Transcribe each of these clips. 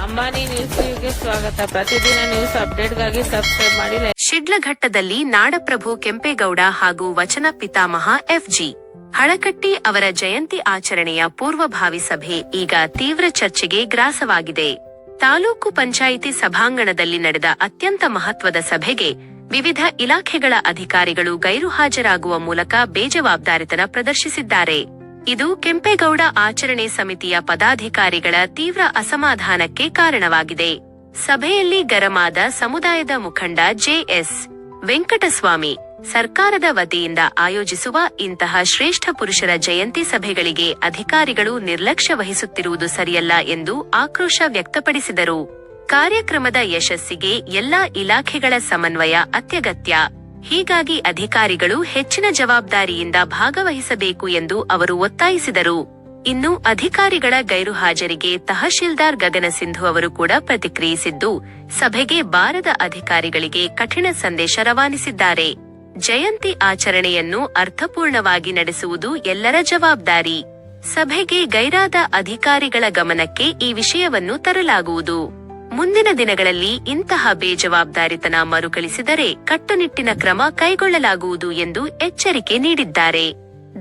Ambani news ಟಿವಿಗೆ ಸ್ವಾಗತ. ಪ್ರತಿದಿನ ನ್ಯೂಸ್ ಅಪ್ಡೇಟ್ಗಾಗಿ ಸಬ್ಸ್ಕ್ರೈಬ್ ಮಾಡಿ. ಶಿಡ್ಲಘಟ್ಟದಲ್ಲಿ ನಾಡಪ್ರಭು ಕೆಂಪೇಗೌಡ ಹಾಗೂ ವಚನ ಪಿತಾಮಹ ಎಫ್ಜಿ ಹಳಕಟ್ಟಿ ಅವರ ಜಯಂತಿ ಆಚರಣೆಯ ಪೂರ್ವಭಾವಿ ಸಭೆ ಈಗ ತೀವ್ರ ಚರ್ಚೆಗೆ ಗ್ರಾಸವಾಗಿದೆ. ತಾಲೂಕು ಪಂಚಾಯಿತಿ ಸಭಾಂಗಣದಲ್ಲಿ ನಡೆದ ಅತ್ಯಂತ ಮಹತ್ವದ ಸಭೆಗೆ ವಿವಿಧ ಇಲಾಖೆಗಳ ಅಧಿಕಾರಿಗಳು ಗೈರು ಹಾಜರಾಗುವ ಮೂಲಕ ಬೇಜವಾಬ್ದಾರಿತನ ಪ್ರದರ್ಶಿಸಿದ್ದಾರೆ. ಇದು ಕೆಂಪೇಗೌಡ ಆಚರಣೆ ಸಮಿತಿಯ ಪದಾಧಿಕಾರಿಗಳ ತೀವ್ರ ಅಸಮಾಧಾನಕ್ಕೆ ಕಾರಣವಾಗಿದೆ. ಸಭೆಯಲ್ಲಿ ಗರಮಾದ ಸಮುದಾಯದ ಮುಖಂಡ ಜೆಎಸ್ ವೆಂಕಟಸ್ವಾಮಿ, ಸರ್ಕಾರದ ವತಿಯಿಂದ ಆಯೋಜಿಸುವ ಇಂತಹ ಶ್ರೇಷ್ಠ ಪುರುಷರ ಜಯಂತಿ ಸಭೆಗಳಿಗೆ ಅಧಿಕಾರಿಗಳು ನಿರ್ಲಕ್ಷ್ಯ ವಹಿಸುತ್ತಿರುವುದು ಸರಿಯಲ್ಲ ಎಂದು ಆಕ್ರೋಶ ವ್ಯಕ್ತಪಡಿಸಿದರು. ಕಾರ್ಯಕ್ರಮದ ಯಶಸ್ಸಿಗೆ ಎಲ್ಲಾ ಇಲಾಖೆಗಳ ಸಮನ್ವಯ ಅತ್ಯಗತ್ಯ. ಹೀಗಾಗಿ ಅಧಿಕಾರಿಗಳು ಹೆಚ್ಚಿನ ಜವಾಬ್ದಾರಿಯಿಂದ ಭಾಗವಹಿಸಬೇಕು ಎಂದು ಅವರು ಒತ್ತಾಯಿಸಿದರು. ಇನ್ನು ಅಧಿಕಾರಿಗಳ ಗೈರು ಹಾಜರಿಗೆ ತಹಶೀಲ್ದಾರ್ ಗಗನ ಸಿಂಧು ಅವರು ಕೂಡ ಪ್ರತಿಕ್ರಿಯಿಸಿದ್ದು, ಸಭೆಗೆ ಬಾರದ ಅಧಿಕಾರಿಗಳಿಗೆ ಕಠಿಣ ಸಂದೇಶ ರವಾನಿಸಿದ್ದಾರೆ. ಜಯಂತಿ ಆಚರಣೆಯನ್ನು ಅರ್ಥಪೂರ್ಣವಾಗಿ ನಡೆಸುವುದು ಎಲ್ಲರ ಜವಾಬ್ದಾರಿ. ಸಭೆಗೆ ಗೈರಾದ ಅಧಿಕಾರಿಗಳ ಗಮನಕ್ಕೆ ಈ ವಿಷಯವನ್ನು ತರಲಾಗುವುದು. ಮುಂದಿನ ದಿನಗಳಲ್ಲಿ ಇಂತಹ ಬೇಜವಾಬ್ದಾರಿತನ ಮರುಕಳಿಸಿದರೆ ಕಟ್ಟುನಿಟ್ಟಿನ ಕ್ರಮ ಕೈಗೊಳ್ಳಲಾಗುವುದು ಎಂದು ಎಚ್ಚರಿಕೆ ನೀಡಿದ್ದಾರೆ.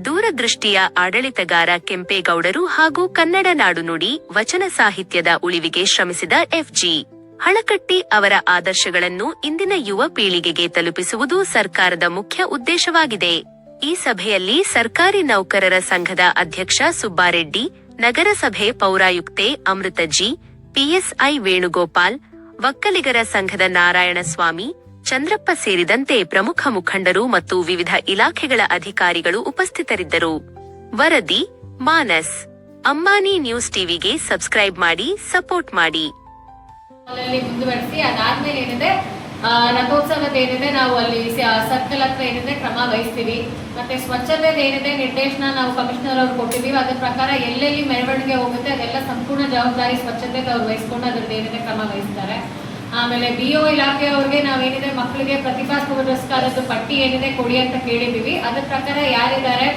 ದೂರದೃಷ್ಟಿಯ ಆಡಳಿತಗಾರ ಕೆಂಪೇಗೌಡರು ಹಾಗೂ ಕನ್ನಡ ನಾಡುನುಡಿ ವಚನ ಸಾಹಿತ್ಯದ ಉಳಿವಿಗೆ ಶ್ರಮಿಸಿದ ಎಫ್ಜಿ ಹಳಕಟ್ಟಿ ಅವರ ಆದರ್ಶಗಳನ್ನು ಇಂದಿನ ಯುವ ಪೀಳಿಗೆಗೆ ತಲುಪಿಸುವುದು ಸರ್ಕಾರದ ಮುಖ್ಯ ಉದ್ದೇಶವಾಗಿದೆ. ಈ ಸಭೆಯಲ್ಲಿ ಸರ್ಕಾರಿ ನೌಕರರ ಸಂಘದ ಅಧ್ಯಕ್ಷ ಸುಬ್ಬಾರೆಡ್ಡಿ, ನಗರಸಭೆ ಪೌರಾಯುಕ್ತೆ ಅಮೃತ ಜಿ, ಪಿಎಸ್ಐ ವೇಣುಗೋಪಾಲ್, ಒಕ್ಕಲಿಗರ ಸಂಘದ ನಾರಾಯಣಸ್ವಾಮಿ, ಚಂದ್ರಪ್ಪ ಸೇರಿದಂತೆ ಪ್ರಮುಖ ಮುಖಂಡರು ಮತ್ತು ವಿವಿಧ ಇಲಾಖೆಗಳ ಅಧಿಕಾರಿಗಳು ಉಪಸ್ಥಿತರಿದ್ದರು. ವರದಿ ಮಾನಸ್. ಅಂಬಾನಿ ನ್ಯೂಸ್ ಟಿವಿಗೆ ಸಬ್ಸ್ಕ್ರೈಬ್ ಮಾಡಿ, ಸಪೋರ್ಟ್ ಮಾಡಿ. ಮುಂದುವರಿಸಿ ಅದಾದ್ಮೇಲೆ ಏನಿದೆ ರಥೋತ್ಸವದ ಏನಿದೆ ನಾವು ಅಲ್ಲಿ ಸರ್ಕಲ್ ಹತ್ರ ಏನಿದೆ ಕ್ರಮ ವಹಿಸ್ತೀವಿ. ಮತ್ತೆ ಸ್ವಚ್ಛತೆ ಏನಿದೆ ನಿರ್ದೇಶನ ನಾವು ಕಮಿಷನರ್ ಅವ್ರು ಕೊಟ್ಟಿದ್ದೀವಿ. ಅದ್ರ ಪ್ರಕಾರ ಎಲ್ಲೆಲ್ಲಿ ಮೆರವಣಿಗೆ ಹೋಗುತ್ತೆ ಅದೆಲ್ಲ ಸಂಪೂರ್ಣ ಜವಾಬ್ದಾರಿ ಸ್ವಚ್ಛತೆ ಅವ್ರು ವಹಿಸ್ಕೊಂಡು ಅದ್ರದ್ದು ಏನಿದೆ ಕ್ರಮ ವಹಿಸ್ತಾರೆ. ಆಮೇಲೆ BO ಇಲಾಖೆಯವ್ರಿಗೆ ನಾವೇನಿದೆ ಮಕ್ಕಳಿಗೆ ಪ್ರತಿಭಾ ಪುರಸ್ಕಾರದ್ದು ಪಟ್ಟಿ ಏನಿದೆ ಕೊಡಿ ಅಂತ ಕೇಳಿದೀವಿ. ಅದ್ರ ಪ್ರಕಾರ ಯಾರಿದ್ದಾರೆ,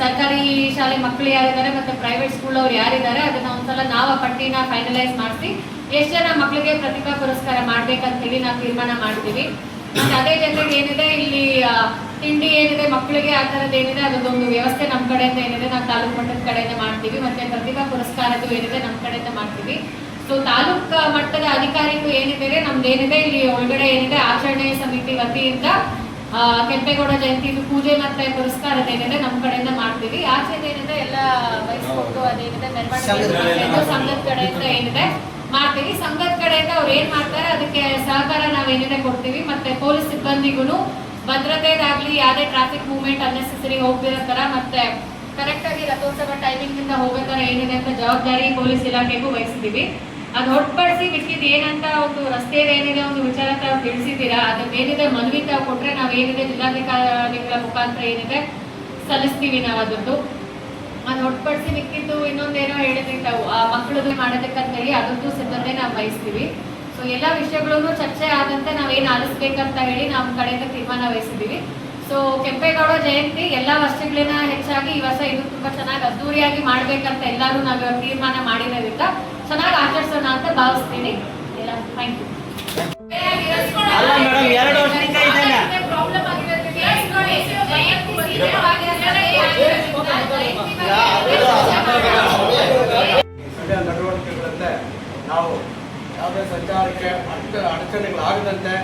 ಸರ್ಕಾರಿ ಶಾಲೆ ಮಕ್ಕಳು ಯಾರಿದ್ದಾರೆ ಮತ್ತೆ ಪ್ರೈವೇಟ್ ಸ್ಕೂಲ್ ಅವ್ರು ಯಾರಿದ್ದಾರೆ ಅದನ್ನ ಒಂದ್ಸಲ ನಾವು ಆ ಪಟ್ಟಿನ ಫೈನಲೈಸ್ ಮಾಡಿಸಿ ಎಷ್ಟು ಜನ ಮಕ್ಕಳಿಗೆ ಪ್ರತಿಭಾ ಪುರಸ್ಕಾರ ಮಾಡ್ಬೇಕಂತ ಹೇಳಿ ನಾವು ತೀರ್ಮಾನ ಮಾಡ್ತೀವಿ. ಮತ್ತೆ ಅದೇ ಜೊತೆಗೆ ಏನಿದೆ ಇಲ್ಲಿ ತಿಂಡಿ ಏನಿದೆ ಮಕ್ಕಳಿಗೆ ಆ ಥರದ್ದು ಏನಿದೆ ಅದೊಂದು ವ್ಯವಸ್ಥೆ ನಮ್ಮ ಕಡೆಯಿಂದ ಏನಿದೆ ನಾವು ತಾಲೂಕು ಮಟ್ಟದ ಕಡೆಯಿಂದ ಮಾಡ್ತೀವಿ. ಮತ್ತೆ ಪ್ರತಿಭಾ ಪುರಸ್ಕಾರದ್ದು ಏನಿದೆ ನಮ್ಮ ಕಡೆಯಿಂದ ಮಾಡ್ತೀವಿ. ಸೊ ತಾಲೂಕು ಮಟ್ಟದ ಅಧಿಕಾರಿಗಳು ಏನಿದೆ ನಮ್ದೇನಿದೆ ಇಲ್ಲಿ ಒಳಗಡೆ ಏನಿದೆ ಆಚರಣೆ ಸಮಿತಿ ವತಿಯಿಂದ ಕೆಂಪೇಗೌಡ ಜಯಂತಿ ಪೂಜೆ ಮತ್ತೆ ಪುರಸ್ಕಾರದ ಏನಿದೆ ನಮ್ಮ ಕಡೆಯಿಂದ ಮಾಡ್ತೀವಿ. ಆಚೆ ಏನಿದೆ ಎಲ್ಲ ವಹಿಸ್ಕೊಟ್ಟು ಅದೇನಿದೆ ಮೆರವಣಿಗೆ ಸಂಘದ ಕಡೆಯಿಂದ ಏನಿದೆ ಮಾಡ್ತೀವಿ. ಸಂಘದ ಕಡೆಯಿಂದ ಅವ್ರು ಏನ್ ಮಾಡ್ತಾರೆ ಅದಕ್ಕೆ ಸಹಕಾರ ನಾವೇನಿದೆ ಕೊಡ್ತೀವಿ. ಮತ್ತೆ ಪೊಲೀಸ್ ಸಿಬ್ಬಂದಿಗೂ ಭದ್ರತೆಗಾಗ್ಲಿ ಯಾವುದೇ ಟ್ರಾಫಿಕ್ ಮೂವ್ಮೆಂಟ್ ಅನ್ನೆಸೆಸರಿ ಹೋಗ್ತಿರೋ ತರ ಮತ್ತೆ ಕರೆಕ್ಟ್ ಆಗಿ ರಥೋತ್ಸವ ಟೈಮಿಂಗ್ ಇಂದ ಹೋಗೋ ತರ ಏನಿದೆ ಅಂತ ಜವಾಬ್ದಾರಿ ಪೊಲೀಸ್ ಇಲಾಖೆಗೂ ವಹಿಸ್ತೀವಿ. ಅದು ಹೊರತುಪಡಿಸಿ ಮಿಕ್ಕಿದ್ ಏನಂತ ಒಂದು ರಸ್ತೆ ಏನಿದೆ ಒಂದು ವಿಚಾರ ತಾವು ತಿಳಿಸಿದ್ದೀರಾ, ಅದನ್ನೇನಿದೆ ಮನವಿ ತಾವು ಕೊಟ್ರೆ ನಾವೇನಿದೆ ಜಿಲ್ಲಾಧಿಕಾರಿಗಳ ಮುಖಾಂತರ ಏನಿದೆ ಸಲ್ಲಿಸ್ತೀವಿ ನಾವು ಅದದ್ದು. ಅದು ಹೊರತುಪಡಿಸಿ ಮಿಕ್ಕಿದ್ದು ಇನ್ನೊಂದೇನೋ ಹೇಳಿದ್ರಿ ತಾವು ಮಕ್ಕಳದ್ದು ಮಾಡೋದಕ್ಕಂತೇಳಿ ಅದರದ್ದು ಸಿದ್ಧತೆ ನಾವು ವಹಿಸ್ತೀವಿ. ಸೊ ಎಲ್ಲ ವಿಷಯಗಳನ್ನು ಚರ್ಚೆ ಆದಂತೆ ನಾವೇನು ಆಲಿಸ್ಬೇಕಂತ ಹೇಳಿ ನಮ್ಮ ಕಡೆಯಿಂದ ತೀರ್ಮಾನ ವಹಿಸಿದ್ದೀವಿ. ಸೊ ಕೆಂಪೇಗೌಡ ಜಯಂತಿ ಎಲ್ಲ ವರ್ಷಗಳಿನ ಹೆಚ್ಚಾಗಿ ಈ ವರ್ಷ ಇದು ತುಂಬಾ ಚೆನ್ನಾಗಿ ಅದ್ದೂರಿಯಾಗಿ ಮಾಡ್ಬೇಕಂತ ಎಲ್ಲರೂ ನಾವು ತೀರ್ಮಾನ ಮಾಡಿರೋದ್ರಿಂದ ಚೆನ್ನಾಗಿ ಆಚರಿಸೋಣ ಅಂತ ಭಾವಿಸ್ತೀನಿ. ಎಲ್ಲ ಥ್ಯಾಂಕ್ ಯು. ನಡವಳಿಕೆಗಳಂತೆ ನಾವು ಯಾವುದೇ ಸಂಚಾರಕ್ಕೆ ಅಡಚಣೆಗಳಾಗದಂತೆ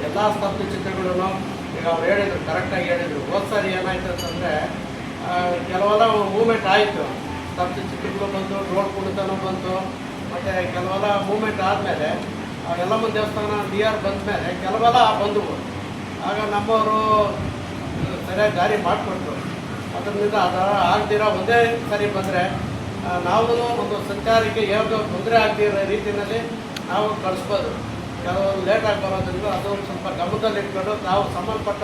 ಎಲ್ಲ ಸ್ತಬ್ಧ ಚಿತ್ರಗಳನ್ನು ಈಗ ಅವ್ರು ಹೇಳಿದರು, ಕರೆಕ್ಟಾಗಿ ಹೇಳಿದರು. ಹೋದ ಸಾರಿ ಏನಾಯ್ತು ಅಂತಂದರೆ ಕೆಲವೆಲ್ಲ ಮೂವ್ಮೆಂಟ್ ಆಯಿತು, ಸ್ತಬ್ಧ ಚಿತ್ರಗಳು ಬಂತು, ರೋಡ್ ಕುಣಿತನೂ ಬಂತು. ಮತ್ತು ಕೆಲವೆಲ್ಲ ಮೂವ್ಮೆಂಟ್ ಆದಮೇಲೆ ಯಲ್ಲಮ್ಮ ದೇವಸ್ಥಾನ ನಿಯರ್ ಬಂದ ಮೇಲೆ ಕೆಲವೆಲ್ಲ ಬಂದವು. ಆಗ ನಮ್ಮವರು ಸರಿಯಾಗಿ ದಾರಿ ಮಾಡಿಕೊಟ್ರು. ಅದರಿಂದ ಆಗದಿರೋ ಒಂದೇ ಸರಿ ಬಂದರೆ ನಾವು ಒಂದು ಸಂಚಾರಕ್ಕೆ ಯಾವುದೋ ತೊಂದರೆ ಆಗದಿರೋ ರೀತಿಯಲ್ಲಿ ನಾವು ಕಳಿಸ್ಬೋದು. ಕೆಲವರು ಲೇಟಾಗಿ ಬರೋದ್ರಿಂದ ಅದು ಒಂದು ಸ್ವಲ್ಪ ಗಮನದಲ್ಲಿಟ್ಕೊಂಡು ನಾವು ಸಂಬಂಧಪಟ್ಟ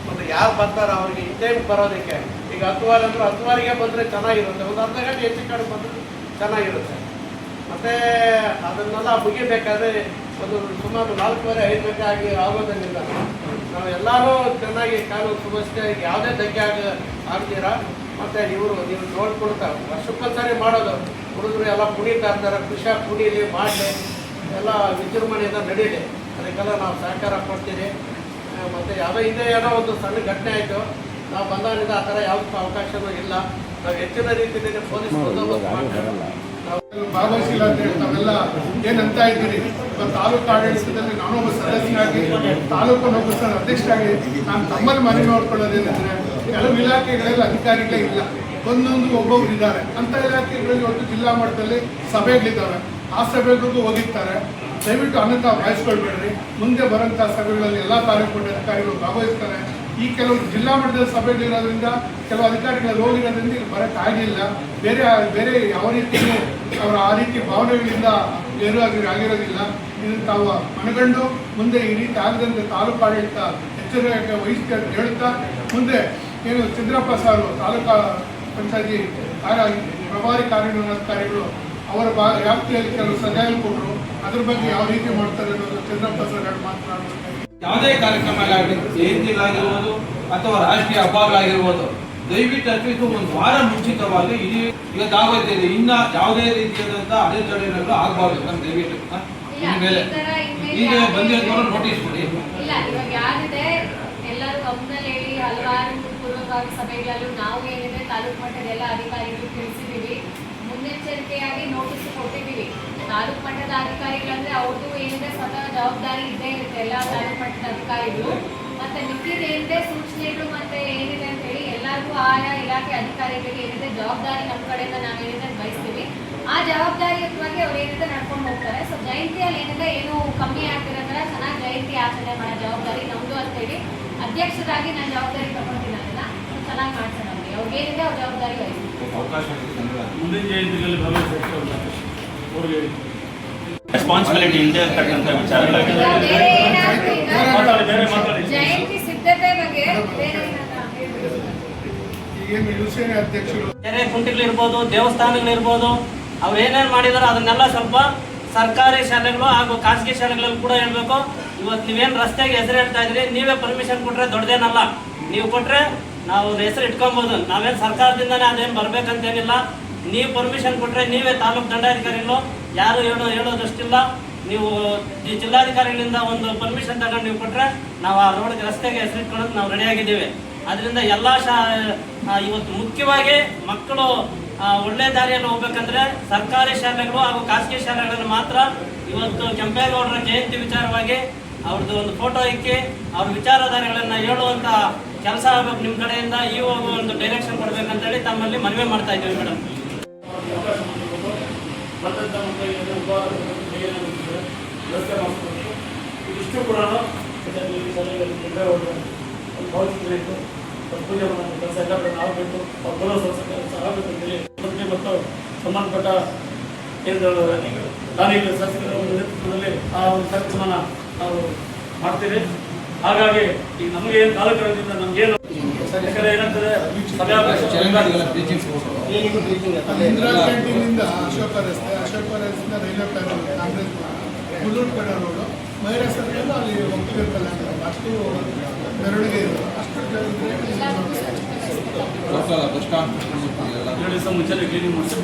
ಒಂದು ಯಾರು ಬರ್ತಾರೋ ಅವ್ರಿಗೆ ಈ ಟೈಮ್ ಬರೋದಕ್ಕೆ ಈಗ 10 ಅಂದರೆ 10 ಬಂದರೆ ಚೆನ್ನಾಗಿರುತ್ತೆ. ಒಂದು ಅರ್ಧ ಗಂಟೆ ಹೆಚ್ಚು ಕಡೆ ಬಂದರೆ ಚೆನ್ನಾಗಿರುತ್ತೆ. ಮತ್ತು ಅದನ್ನೆಲ್ಲ ಮುಗಿಬೇಕಾದ್ರೆ ಒಂದು ಸುಮಾರು 4:30-5 ಗಂಟೆ ಆಗೋದ್ರಿಂದ ನಾವು ಎಲ್ಲರೂ ಚೆನ್ನಾಗಿ ಕಾನೂನು ಸುವ್ಯವಸ್ಥೆ ಯಾವುದೇ ಧಕ್ಕೆ ಆಗ್ತೀರಾ. ಮತ್ತು ನೀವು ನೋಡ್ಕೊಡ್ತಾ ವರ್ಷಕ್ಕೊಂದ್ಸರಿ ಮಾಡೋದು. ಹುಡುಗರು ಎಲ್ಲ ಕುಣಿತಾ ಇರ್ತಾರೆ, ಖುಷಿಯಾಗಿ ಕುಣೀಲಿ ಮಾಡಲಿ. ಎಲ್ಲ ವಿಜೃಂಭಣೆಯಿಂದ ನಡೀಲಿ, ಅದಕ್ಕೆಲ್ಲ ನಾವು ಸಹಕಾರ ಕೊಡ್ತೀವಿ. ಮತ್ತು ಯಾವುದೋ ಹಿಂದೆ ಏನೋ ಒಂದು ಸಣ್ಣ ಘಟನೆ ಆಯಿತು, ನಾವು ಬಂದಾಗಿಂದ ಆ ಥರ ಯಾವುದಕ್ಕೂ ಅವಕಾಶವೂ ಇಲ್ಲ. ನಾವು ಹೆಚ್ಚಿನ ರೀತಿಯಲ್ಲಿ ಪೊಲೀಸ್ ಬಂದೋಬಸ್ತ್ ಮಾಡ್ತಾರೆ. ಭಾಗವಹಿಸಿಲ್ಲ ಅಂತ ಹೇಳಿ ತಾವೆಲ್ಲ ಏನಂತ ಇದ್ದೀರಿ. ತಾಲೂಕು ಆಡಳಿತದಲ್ಲಿ ನಾನೊಬ್ಬ ಸದಸ್ಯನಾಗಿ, ತಾಲೂಕು ನೌಕರರ ಅಧ್ಯಕ್ಷರಾಗಿ ನಾನು ತಮ್ಮಲ್ಲಿ ಮನವಿ ಮಾಡ್ಕೊಳ್ಳೋದೇನೆಂದರೆ, ಕೆಲವು ಇಲಾಖೆಗಳಲ್ಲಿ ಅಧಿಕಾರಿಗಳೇ ಇಲ್ಲ, ಒಂದೊಂದು ಒಬ್ಬೊಬ್ರು ಇದ್ದಾರೆ. ಅಂಥ ಇಲಾಖೆಗಳಲ್ಲಿ ಇವತ್ತು ಜಿಲ್ಲಾ ಮಟ್ಟದಲ್ಲಿ ಸಭೆಗಳಿದ್ದಾವೆ, ಆ ಸಭೆಗಳಿಗೂ ಹೋಗಿರ್ತಾರೆ. ದಯವಿಟ್ಟು ಅನ್ನತ ಭಾವಿಸ್ಕೊಳ್ಬೇಡ್ರಿ. ಮುಂದೆ ಬರೋಂಥ ಸಭೆಗಳಲ್ಲಿ ಎಲ್ಲ ತಾಲೂಕು ಅಧಿಕಾರಿಗಳು ಭಾಗವಹಿಸ್ತಾರೆ. ಈ ಕೆಲವು ಜಿಲ್ಲಾ ಮಟ್ಟದ ಸಭೆಗಳಿರೋದ್ರಿಂದ ಕೆಲವು ಅಧಿಕಾರಿಗಳು ಹೋಗಿರೋದ್ರಿಂದ ಇಲ್ಲಿ ಬರೋಕ್ಕಾಗಲಿಲ್ಲ. ಬೇರೆ ಯಾವ ರೀತಿಯೂ ಅವರ ಆ ರೀತಿ ಭಾವನೆಗಳಿಂದ ಆಗಿರೋದಿಲ್ಲ. ಇದನ್ನು ತಾವು ಮನಗಂಡು ಮುಂದೆ ಈ ರೀತಿ ಆಗದಂತೆ ತಾಲೂಕು ಆಡಳಿತ ಎಚ್ಚರಿಕೆ ವಹಿಸ್ತಾ ಅಂತ ಹೇಳ್ತಾ, ಮುಂದೆ ಏನು ಚಂದ್ರಪ್ಪ ಸಾರು ತಾಲೂಕಾ ಪಂಚಾಯತಿ ಪ್ರಭಾರಿ ಕಾರ್ಯನಿರ್ವಹಣಾಧಿಕಾರಿಗಳು ಅವರ ವ್ಯಾಪ್ತಿಯಲ್ಲಿ ಕೆಲವು ಸಲಹೆ ಕೊಟ್ಟರು. ಅದ್ರ ಬಗ್ಗೆ ಯಾವ ರೀತಿ ಮಾಡ್ತಾರೆ ಅನ್ನೋದು ಚಂದ್ರಪ್ಪ ಸರ್ ಮಾತನಾಡಬೇಕು. ಯಾವುದೇ ಕಾರ್ಯಕ್ರಮ ಆಗಲಿ, ಜಯಂತಿಗಳಾಗಿರ್ಬೋದು ಅಥವಾ ರಾಷ್ಟ್ರೀಯ ಹಬ್ಬಗಳಾಗಿರ್ಬೋದು, ದಯವಿಟ್ಟು ಅಟ್ಲೀಸ್ಟ್ ಒಂದು ವಾರ ಮುಂಚಿತವಾಗಿ ಇವತ್ತಾಗೋಯ್ತಾ ಇದೆ, ಇನ್ನ ಯಾವುದೇ ರೀತಿಯಾದಂತಹ ಅಡೆತಡೆಗಳು ಆಗಬಾರ್ದು. ನಮ್ಮ ದಯವಿಟ್ಟು ಮೇಲೆ ಈಗ ಬಂದಿರೋದನ್ನ ನೋಟಿಸ್ ಕೊಡಿ. ಇಲ್ಲ, ಇವಾಗ ಯಾರಿದೆ ಎಲ್ಲರೂ ಗಮನದಲ್ಲಿ ಹೇಳಿ, ಹಲವಾರು ಪೂರ್ವಭಾವಿ ಸಭೆಗಳಲ್ಲೂ ನಾವು ಏನಿದೆ ತಾಲೂಕು ಮಟ್ಟದ ಎಲ್ಲ ಅಧಿಕಾರಿಗಳು ತಿಳಿಸಿದ್ದೀವಿ. ಮುನ್ನೆಚ್ಚರಿಕೆಯಾಗಿ ನೋಟಿಸ್ ಕೊಟ್ಟಿದ್ದೀವಿ. ತಾಲೂಕು ಮಟ್ಟದ ಅಧಿಕಾರಿಗಳಂದ್ರೆ ಅವ್ರದ್ದು ಏನಿದೆ ಸ್ವತಃ ಜವಾಬ್ದಾರಿ ಇದ್ದೇ ಇರುತ್ತೆ, ಎಲ್ಲ ತಾಲೂಕು ಮಟ್ಟದ ಅಧಿಕಾರಿಗಳು. ಮತ್ತೆ ಮಿಕ್ಕಿದ ಏನಿದೆ ಸೂಚನೆಗಳು ಮತ್ತೆ ಏನಿದೆ ಅಂತ ಹೇಳಿ ಎಲ್ಲರಿಗೂ ಆಯಾ ಇಲಾಖೆ ಅಧಿಕಾರಿಗಳಿಗೆ ಏನಿದೆ ಜವಾಬ್ದಾರಿ ನಮ್ಮ ಕಡೆಯಿಂದ ನಾವೇನಿದೆ ಬಯಸ್ತೀವಿ. ಆ ಜವಾಬ್ದಾರಿಯುತವಾಗಿ ಅವ್ರು ಏನಿದೆ ನಡ್ಕೊಂಡು ಹೋಗ್ತಾರೆ. ಸೊ ಜಯಂತಿಯಲ್ಲಿ ಏನಿದೆ ಏನು ಕಮ್ಮಿ ಆಗ್ತಿರೋ ಥರ ಚೆನ್ನಾಗಿ ಜಯಂತಿ ಆಚರಣೆ ಮಾಡೋ ಜವಾಬ್ದಾರಿ ನಮ್ಮದು ಅಂತೇಳಿ ಅಧ್ಯಕ್ಷರಾಗಿ ನಾನು ಜವಾಬ್ದಾರಿ ತಗೊಳ್ತೀನಿ. ಅದನ್ನ ಚೆನ್ನಾಗಿ ಮಾಡ್ಸೋಣ. ಅವ್ರಿಗೆ ಏನಿದೆ ಅವ್ರ ಜವಾಬ್ದಾರಿ ವಹಿಸ್ತೀವಿ. ಮುಂದಿನ ಜಯಂತಿಗಳಲ್ಲಿ ಅವ್ರಿಗೆ ರೆಸ್ಪಾನ್ಸಿಬಿಲಿಟಿ ಇಲ್ಲದೆ ಇರ್ತಕ್ಕಂಥ ವಿಚಾರಗಳಾಗಿದೆ. ಜಯಂತಿ ಸಿದ್ಧತೆ ಬಗ್ಗೆ ಅಧ್ಯಕ್ಷರು ಕೆರೆ ಕುಂಟೆಗಳಿರ್ಬೋದು, ದೇವಸ್ಥಾನಗಳಿರ್ಬೋದು, ಅವ್ರು ಏನೇನು ಮಾಡಿದಾರೋ ಅದನ್ನೆಲ್ಲ ಸ್ವಲ್ಪ ಸರ್ಕಾರಿ ಶಾಲೆಗಳು ಹಾಗೂ ಖಾಸಗಿ ಶಾಲೆಗಳಲ್ಲಿ ಕೂಡ ಹೇಳ್ಬೇಕು. ಇವತ್ತು ನೀವೇನು ರಸ್ತೆಗೆ ಹೆಸರು ಹೇಳ್ತಾ ಇದ್ರಿ, ನೀವೇ ಪರ್ಮಿಷನ್ ಕೊಟ್ರೆ ದೊಡ್ಡದೇನಲ್ಲ. ನೀವು ಕೊಟ್ರೆ ನಾವು ಹೆಸರು ಇಟ್ಕೊಬೋದು. ನಾವೇನು ಸರ್ಕಾರದಿಂದನೇ ಅದೇನು ಬರ್ಬೇಕಂತೇನಿಲ್ಲ. ನೀವು ಪರ್ಮಿಷನ್ ಕೊಟ್ರೆ ನೀವೇ ತಾಲೂಕು ದಂಡಾಧಿಕಾರಿಗಳು ಯಾರು ಹೇಳೋದಷ್ಟಿಲ್ಲ. ನೀವು ಜಿಲ್ಲಾಧಿಕಾರಿಗಳಿಂದ ಒಂದು ಪರ್ಮಿಷನ್ ತಗೊಂಡು ನೀವು ಕೊಟ್ರೆ ನಾವು ಆ ರೋಡ್ಗೆ ರಸ್ತೆಗೆ ಹೆಸರಿಟ್ಕೊಳ್ಳೋದು ನಾವು ರೆಡಿಯಾಗಿದ್ದೀವಿ. ಅದರಿಂದ ಎಲ್ಲ ಇವತ್ತು ಮುಖ್ಯವಾಗಿ ಮಕ್ಕಳು ಒಳ್ಳೆ ದಾರಿಯಲ್ಲಿ ಹೋಗ್ಬೇಕಂದ್ರೆ ಸರ್ಕಾರಿ ಶಾಲೆಗಳು ಹಾಗೂ ಖಾಸಗಿ ಶಾಲೆಗಳಲ್ಲಿ ಮಾತ್ರ ಇವತ್ತು ಕೆಂಪೇಗೌಡರ ಜಯಂತಿ ವಿಚಾರವಾಗಿ ಅವ್ರದ್ದು ಒಂದು ಫೋಟೋ ಇಕ್ಕಿ ಅವ್ರ ವಿಚಾರಧಾರೆಗಳನ್ನು ಹೇಳುವಂಥ ಕೆಲಸ ಆಗಬೇಕು. ನಿಮ್ಮ ಕಡೆಯಿಂದ ಈ ಒಂದು ಡೈರೆಕ್ಷನ್ ಕೊಡ್ಬೇಕಂತೇಳಿ ತಮ್ಮಲ್ಲಿ ಮನವಿ ಮಾಡ್ತಾ ಇದ್ದೀವಿ ಮೇಡಮ್. ಇದಿಷ್ಟು ಕೂಡ ಭಾವಿಸಬೇಕು. ಪೂಜೆ ಮಾಡೋ ಕೆಲಸ ಎಲ್ಲ ಆಗಬೇಕು. ಬರೋ ಆಗಬೇಕಂತೇಳಿ ಮತ್ತು ಸಂಬಂಧಪಟ್ಟ ಕೇಂದ್ರಗಳು ದಾನಿಗಳ ಶಾಸಕರ ನೇತೃತ್ವದಲ್ಲಿ ಆ ಒಂದು ಕಾರ್ಯಕ್ರಮನ ನಾವು ಮಾಡ್ತೀವಿ. ಹಾಗಾಗಿ ಈಗ ನಮಗೆ ಏನು ತಾಲೂಕಿನಿಂದ ನಮಗೇನು ಏನಾಗ್ತದೆ ಇಂದಿರಾ ಕ್ಯಾಂಟೀನಿಂದ ಅಶೋಕ ರಸ್ತೆಯಿಂದ ರೈಲ್ವೆ ಪ್ಲಾನ್ ಕಾಂಗ್ರೆಸ್ ಹುಲ್ಲೂರು ಕಡೆ ರೋಡು ಮೈರಾ ಸರ್ಕಲ್ ಅಲ್ಲಿ ಒಕ್ಕಲಿಗರ ಕಲ್ಯಾಣ ಅಷ್ಟು ಮೆರವಣಿಗೆ ಇರೋದು ಅಷ್ಟು 2 ದಿವಸ ಮುಂಚೆ ಕ್ಲೀನಿಂಗ್ ಮಾಡಿಸಿ